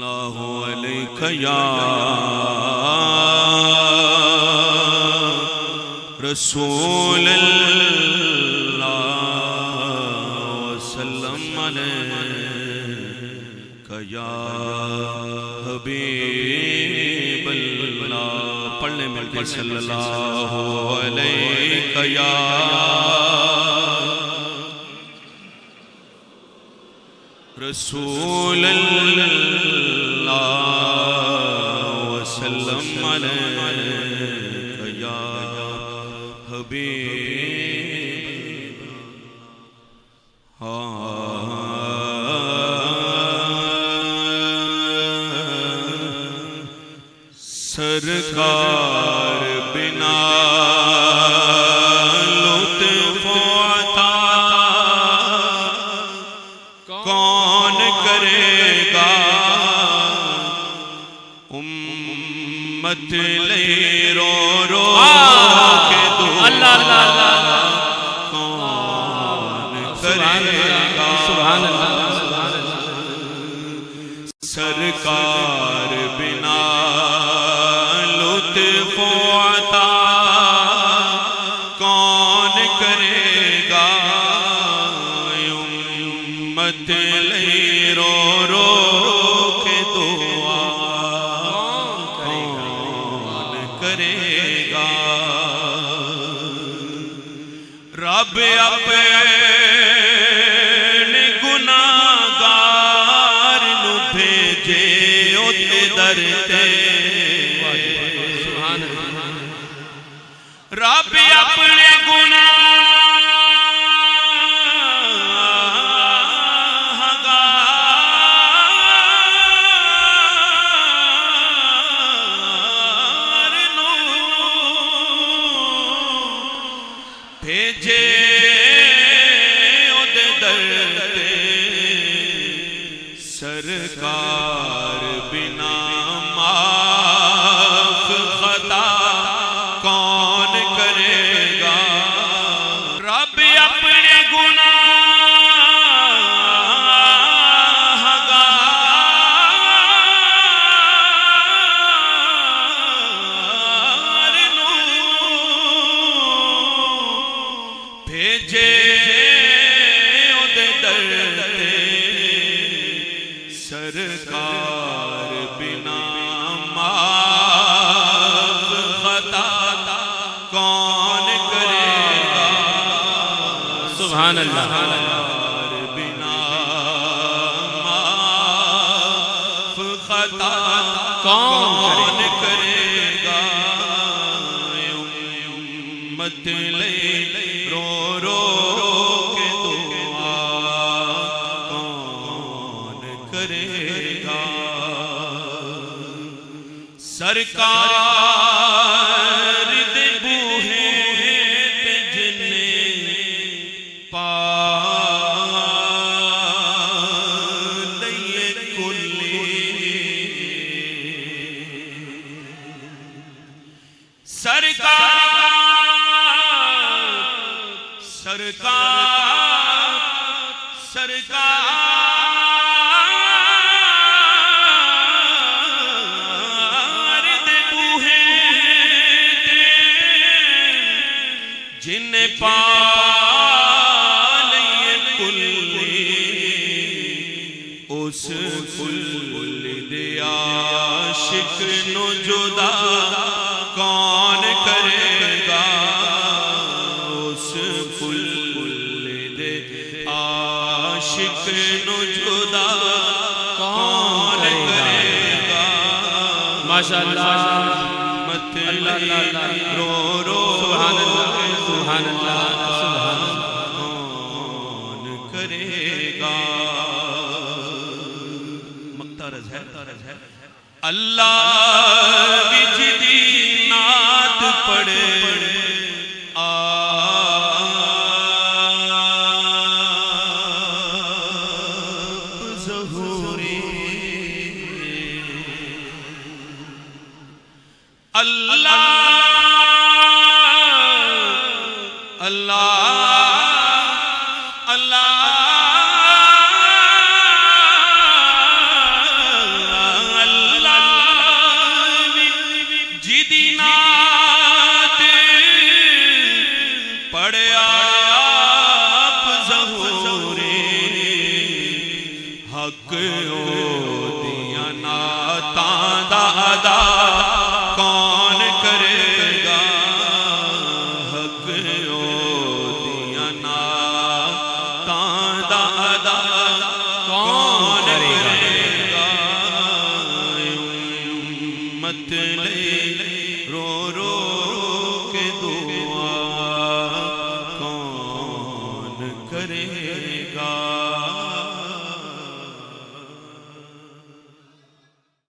اللہ علیہ یا رسول اللہ وسلم علیہ یا حبیب اللہ. پڑھنے مل کے صلی اللہ علیہ یا رسول اللہ وسلم علیہ یا حبیب. سرکار بنا لطف عطا کون کرے گا امت لے رو رو کے دعا کون کرے گا. سبحان اللہ. سرکار بنا لطف عطا کون کرے گا امت لے رو رو کے دعا کون کرے گا. رب اپنے گناہگار نو بھیجے اتے در تے. رب اپنے گناہگار نو بھیجے اودے در تے. سرکار بنا معاف خطا کون کرے گا. رب اپنے گناہگار نو بھیجے اودے در تے. سرکار بنا معاف خطا کون کرے گا. سبحان اللہ. بنا معاف خطا کون کرے گا امت لے رو رو کے دعا کون کرے گا. سرکار دے بوہے تے جنے پا لئے کلی. سرکار دے بوہے تے جنے پا لئے کلی. اس کل دے عاشق نو جدا کون کرے گا. اس کل دے عاشق نو جدا کون کرے گا. ماشاءاللہ. مت رو رو سبحان اللہ. سبحان اللہ. کون کرے گا. مقترض ہے اللہ وچ دی نعت پڑھے آپ ظہوری. اللہ اللہ اللہ حق